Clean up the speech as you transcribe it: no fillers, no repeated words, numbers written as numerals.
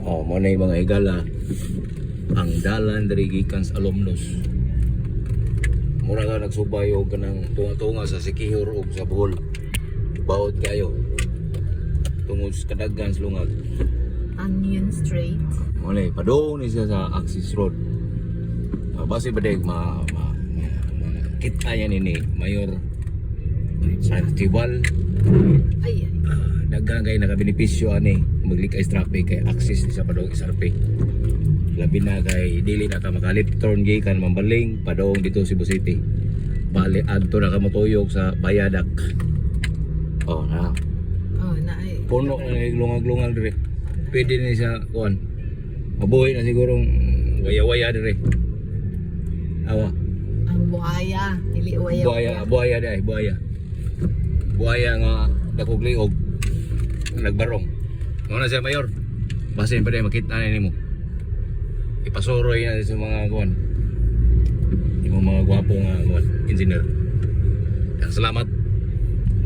Oh, mo na yung mga higala. Ang dalan diri gikan sa alumnus. Mura ka nagsubay og kanang tunga-tunga sa Sikihor ug sa Bohol. Bawod kayo. Tungod sa kadaghan sa lungag. Onion Street. Muna padung ni siya sa Axis Road. Base ba dahil kita yan ini Mayor Santival. Ay. Daghan kayo nakabenepisyo ani maglikay sa traffic kay Axis sa padung SRP. Labi na kay dili na ka makalip turn gikan Mambaling padung dito Cebu City. Bali adto na ka motuyog sa Bayadak. Oh na. Oh, na ay. Puno na lungag-lungal dire. Pwede ni sa kuan. Mabuhay na sigurong waya-waya dire. Awa. Ang buhaya. Dili waya. Buhaya dai, buhaya. Buhaya nga dakog liog. Nagbarong. Mo na siya mayor. Basin pa dai makita na nimo. Ipasoroy na sa mga kuan. Yung mga gwapo nga kuan, engineer. Salamat.